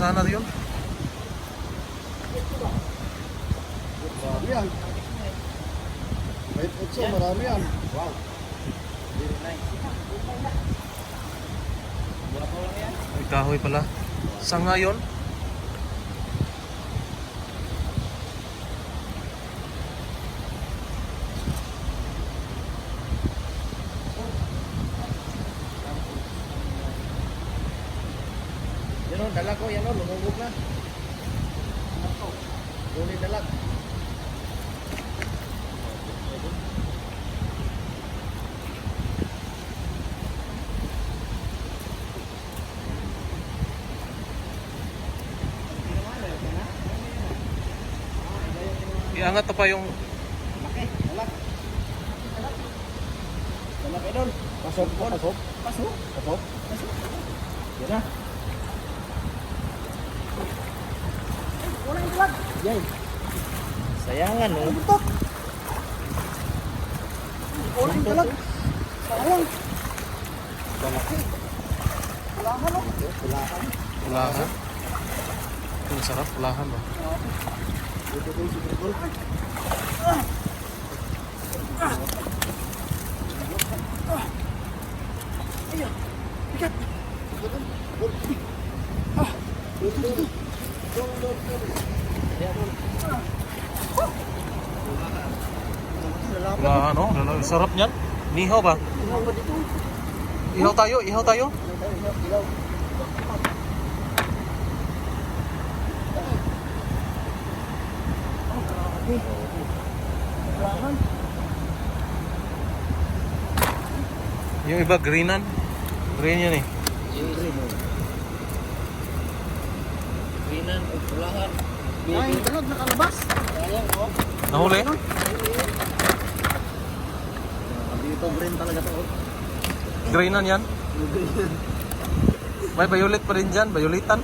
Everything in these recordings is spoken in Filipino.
sana yun. Marami yan. Kahit 8, marami yan. Wow. Very nice. Buwapo lang yan. May kahoy pala. Sanga yun. Yan o, dalag ko. Yan o, lumungog na. Duli dalag. Iangat pa yung Laki, dalag. Dalag idol. Pasok po, pasok. Pasok. Pasok. Pasok. Yan na. Wala yung vlog. Yay. Sayangan no. Butok. Wala yung vlog. Sayang. Malaki. Walahan o. Pulahan. ulahan. Ang sarap, ulahan ba? Ito ko yung super bowl. Ayan. Bigat. Ulahan, oh. Sarap niyan. Nihaw ba? Ihaw tayo, ihaw tayo. Yung iba greenan. Green yan eh. Greenan o pulahan. Ay, dalag nakalabas. Sayang o. Nahuli? Dito green talaga to. Greenan yan. May violet pa rin dyan, violetan.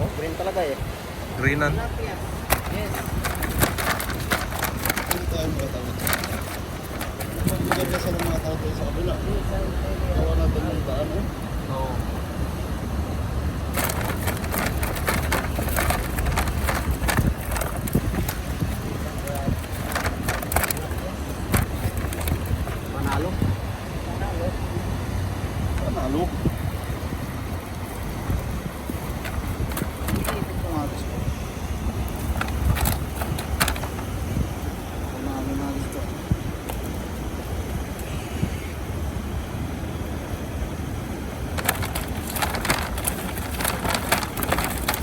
Oh, green talaga eh. Greenan. Yes. Bigyan kasi ng mga tao sa kabila. Kawa natin yung daan. Oh.